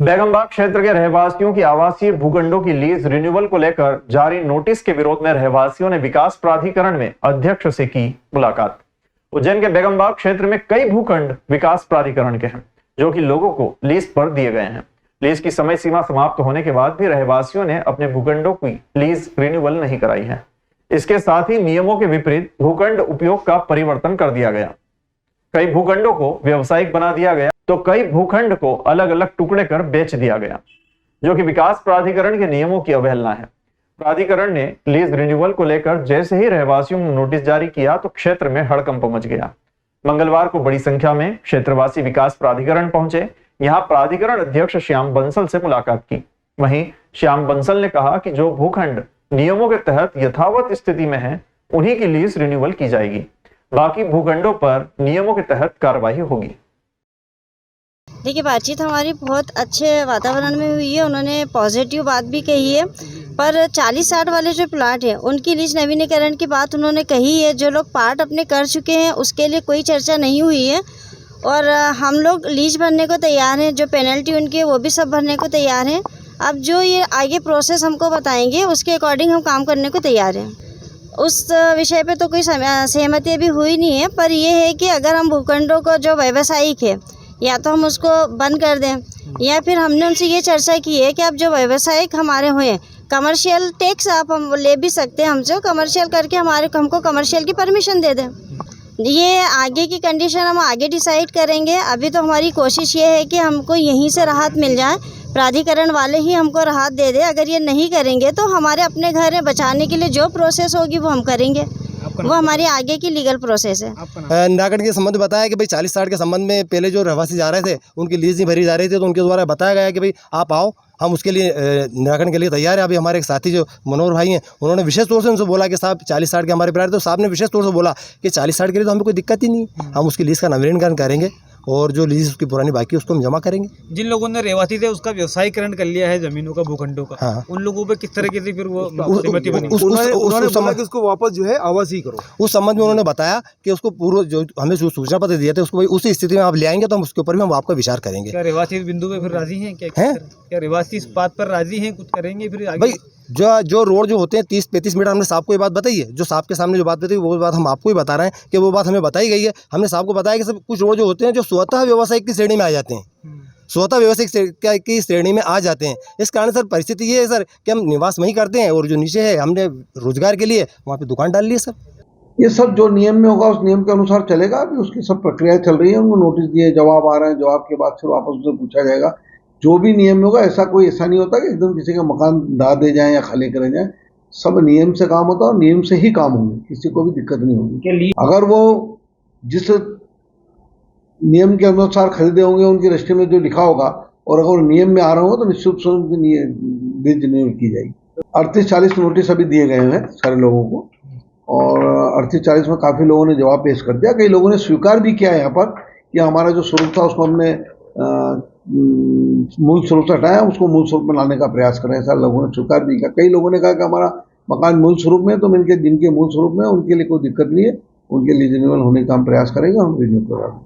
बेगमबाग क्षेत्र के रहवासियों की आवासीय भूखंडों की लीज रिन्यूअल को लेकर जारी नोटिस के विरोध में रहवासियों ने विकास प्राधिकरण में अध्यक्ष से की मुलाकात। उज्जैन के बेगमबाग क्षेत्र में कई भूखंड विकास प्राधिकरण के हैं, जो कि लोगों को लीज पर दिए गए हैं। लीज की समय सीमा समाप्त होने के बाद भी रहवासियों ने अपने भूखंडों की लीज रिन्यूअल नहीं कराई है। इसके साथ ही नियमों के विपरीत भूखंड उपयोग का परिवर्तन कर दिया गया। कई भूखंडों को व्यावसायिक बना दिया गया तो कई भूखंड को अलग अलग टुकड़े कर बेच दिया गया, जो कि विकास प्राधिकरण के नियमों की अवहेलना है। प्राधिकरण ने लीज रिन्यूअल को लेकर जैसे ही रहवासियों को नोटिस जारी किया तो क्षेत्र में हड़कंप मच गया। मंगलवार को बड़ी संख्या में क्षेत्रवासी विकास प्राधिकरण पहुंचे। यहाँ प्राधिकरण अध्यक्ष श्याम बंसल से मुलाकात की। वहीं श्याम बंसल ने कहा कि जो भूखंड नियमों के तहत यथावत स्थिति में है, उन्हीं की लीज रिन्यूअल की जाएगी। बाकी भूखंडों पर नियमों के तहत कार्रवाई होगी। देखिए, बातचीत हमारी बहुत अच्छे वातावरण में हुई है। उन्होंने पॉजिटिव बात भी कही है, पर 40-60 वाले जो प्लाट है उनकी लीज नवीनीकरण की बात उन्होंने कही है। जो लोग पार्ट अपने कर चुके हैं उसके लिए कोई चर्चा नहीं हुई है और हम लोग लीज भरने को तैयार हैं। जो पेनल्टी उनकी है वो भी सब भरने को तैयार हैं। अब जो ये आगे प्रोसेस हमको बताएंगे उसके अकॉर्डिंग हम काम करने को तैयार हैं। उस विषय पे तो कोई सहमति अभी हुई नहीं है, पर यह है कि अगर हम भूखंडों को जो व्यावसायिक है या तो हम उसको बंद कर दें, या फिर हमने उनसे ये चर्चा की है कि अब जो व्यावसायिक हमारे हुए कमर्शियल टैक्स आप हम ले भी सकते हैं, हमसे कमर्शियल करके हमको कमर्शियल की परमिशन दे दें। ये आगे की कंडीशन हम आगे डिसाइड करेंगे। अभी तो हमारी कोशिश ये है कि हमको यहीं से राहत मिल जाए, प्राधिकरण वाले ही हमको राहत दे दे। अगर ये नहीं करेंगे तो हमारे अपने घर में बचाने के लिए जो प्रोसेस होगी वो हम करेंगे, वो हमारी आगे की लीगल प्रोसेस है। निराकरण के संबंध में बताया कि भाई 40-60 के संबंध में पहले जो रहवासी जा रहे थे उनकी लीज नहीं भरी जा रही थी, तो उनके द्वारा बताया गया कि भाई आप आओ, हम उसके लिए निराकरण के लिए तैयार है। अभी हमारे एक साथी जो मनोहर भाई हैं, उन्होंने विशेष तौर से उनसे बोला कि साहब 40-60 के हमारे प्लाट, तो साहब ने विशेष तौर से बोला कि 40-60 के लिए तो हमें कोई दिक्कत ही नहीं, हम उसकी लीज का नवीनीकरण करेंगे और जो लीज उसकी पुरानी बाकी है उसको हम जमा करेंगे। जिन लोगों ने रहवासी थे उसका व्यवसायीकरण कर लिया है जमीनों का, भूखंडों का, हाँ। उन लोगों पे किस तरह की फिर वो सहमति बनी? उन्होंने बोला कि उसको वापस जो है आवासीय करो। उस संबंध में उन्होंने बताया कि उसको पूर्व जो हमें जो सूचना पत्र दिए थे उसको उसी स्थिति में आप ले आएंगे तो हम उसके ऊपर भी हम आपका विचार करेंगे। क्या रहवासी इस बिंदु पे फिर राजी हैं? क्या रहवासी इस बात पर राजी हैं, कुछ करेंगे फिर आगे? भाई जो रोड जो होते हैं 30-35 मीटर, हमने साहब को ये बात बताई है। जो साहब के सामने जो बात बताई वो बात हम आपको ही बता रहे हैं कि वो बात हमें बताई गई है। हमने साहब को बताया कि सब कुछ रोड जो होते हैं जो स्वतः व्यवसायिक की श्रेणी में आ जाते हैं, स्वतः व्यवसायिक की श्रेणी में आ जाते हैं। इस कारण सर परिस्थिति ये है सर कि हम निवास वहीं करते हैं और जो नीचे है हमने रोजगार के लिए वहाँ पे दुकान डाल ली है। सर ये सब जो नियम में होगा उस नियम के अनुसार चलेगा। अभी उसकी सब प्रक्रिया चल रही है, उनको नोटिस दिए, जवाब आ रहे हैं, जवाब के बाद फिर वापस उसे पूछा जाएगा। जो भी नियम होगा ऐसा नहीं होता कि एकदम किसी का मकान दा दे जाए या खाली करे जाए। सब नियम से काम होता है और नियम से ही काम होंगे, किसी को भी दिक्कत नहीं होगी। अगर वो जिस नियम के अनुसार खरीदे होंगे उनकी रजिस्ट्री में जो लिखा होगा और अगर नियम में आ रहा होगा तो निश्चित रूप से उनकी लीज रिन्यूअल की जाएगी। 38-40 नोटिस अभी दिए गए हैं सारे लोगों को और 38-40 में काफ़ी लोगों ने जवाब पेश कर दिया। कई लोगों ने स्वीकार भी किया यहाँ पर कि हमारा जो स्वरूप था उसको हमने मूल स्वरूप से हटाया, उसको मूल स्वरूप में लाने का प्रयास करें। ऐसा लोगों ने स्वीकार भी किया। कई लोगों ने कहा कि हमारा मकान मूल स्वरूप में है, तो जिनके मूल स्वरूप में है उनके लिए कोई दिक्कत नहीं है, उनके लिए रिन्यूअल होने का हम प्रयास करेंगे, हम रिन्यू करवा देंगे।